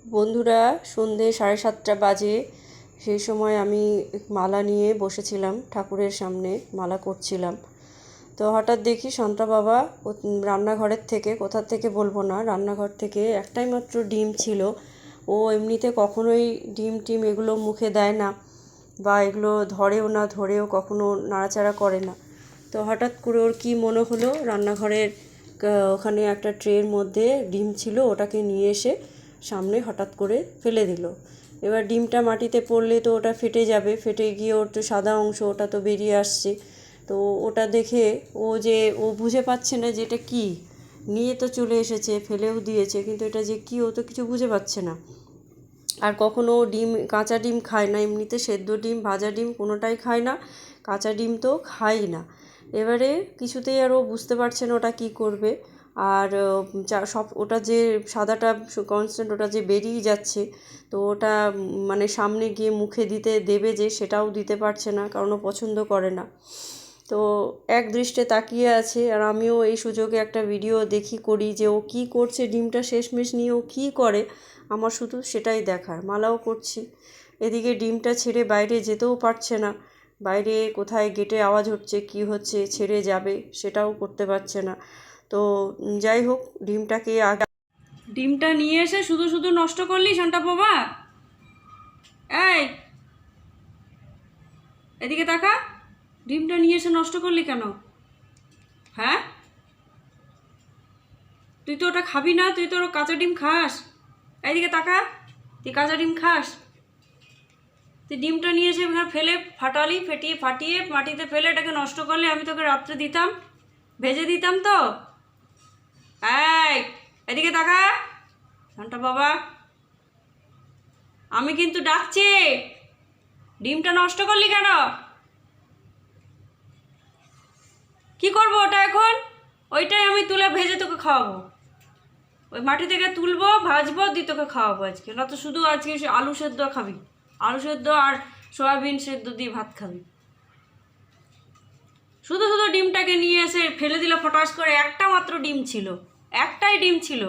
বন্ধুরা, সন্ধে 7:30 বাজে। সেই সময় আমি মালা নিয়ে বসেছিলাম, ঠাকুরের সামনে মালা করছিলাম। তো হঠাৎ দেখি শান্তা বাবা রান্নাঘরের থেকে, কোথা থেকে বলবো না, রান্নাঘর থেকে একটাই মাত্র ডিম ছিল। ও এমনিতে কখনোই ডিম টিম এগুলো মুখে দেয় না, বা এগুলো ধরেও না, ধরেও কখনো নাড়াচাড়া করে না। তো হঠাৎ করে ওর কী মনে হলো, রান্নাঘরের ওখানে একটা ট্রের মধ্যে ডিম ছিল, ওটাকে নিয়ে এসে সামনে হঠাৎ করে ফেলে দিল। এবার ডিমটা মাটিতে পড়লে তো ওটা ফেটে যাবে, ফেটে গিয়ে ওর তো সাদা অংশ ওটা তো বেরিয়ে আসছে। তো ওটা দেখে ও বুঝে পাচ্ছে না যে এটা কী, নিয়ে তো চলে এসেছে, ফেলেও দিয়েছে, কিন্তু এটা যে কী ও তো কিছু বুঝে পাচ্ছে না। আর কখনো ডিম, কাঁচা ডিম খায় না, এমনিতে সেদ্ধ ডিম ভাজা ডিম কোনোটাই খায় না, কাঁচা ডিম তো খায় না। এবারে কিছুতেই আর ও বুঝতে পারছে না ওটা কী করবে। আর সব ওটা যে সাদাটা কনস্ট্যান্ট ওটা যে বেরিয়ে যাচ্ছে, তো ওটা মানে সামনে গিয়ে মুখে দেবে যে সেটাও দিতে পারছে না, কারণ ও পছন্দ করে না। তো এক দৃষ্টে তাকিয়ে আছে, আর আমিও এই সুযোগে একটা ভিডিও করি যে ও কী করছে, ডিমটা শেষমেশ নিয়ে ও কী করে, আমার শুধু সেটাই দেখার। মালাও করছি, এদিকে ডিমটা ছেড়ে বাইরে যেতেও পারছে না, বাইরে কোথায় গেটে আওয়াজ হচ্ছে, কী হচ্ছে, ছেড়ে যাবে সেটাও করতে পারছে না। তো যাই হোক, ডিমটা নিয়ে এসে শুধু শুধু নষ্ট করলি শান্তা বাবা। এই, এদিকে তাকা, ডিমটা নিয়ে এসে নষ্ট করলি কেন? হ্যাঁ, তুই তো ওটা খাবি না, তুই তো কাঁচা ডিম খাস। এইদিকে তাকা, তুই কাঁচা ডিম খাস? তুই ডিমটা নিয়ে এসে ফেলে ফাটিয়ে মাটিতে ফেলে এটাকে নষ্ট করলে, আমি তোকে রাত্রে দিতাম, ভেজে দিতাম তো। এই, এদিকে তাকা ঘন্টা বাবা, আমি কিন্তু ডাকছি। ডিমটা নষ্ট করলি কেন? কি করবো ওটা এখন? ওইটাই আমি তুলে ভেজে তোকে খাওয়াবো, ওই মাটি থেকে তুলবো, ভাজবো, দিয়ে তোকে খাওয়াবো আজকে। না তো শুধু আজকে আলু সেদ্ধ খাবি, আলু সেদ্ধ আর সয়াবিন সেদ্ধ দিয়ে ভাত খাবি। শুধু শুধু ডিমটাকে নিয়ে এসে ফেলে দিল ফটাস করে, একটা মাত্র ডিম ছিল, একটাই ডিম ছিল।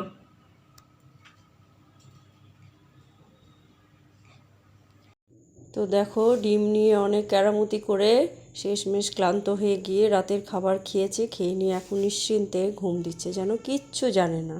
তো দেখো, ডিম নিয়ে অনেক কেরামতি করে শেষমেশ ক্লান্ত হয়ে গিয়ে রাতের খাবার খেয়েছে, খেয়ে নিয়ে এখন নিশ্চিন্তে ঘুম দিচ্ছে, যেন কিচ্ছু জানে না।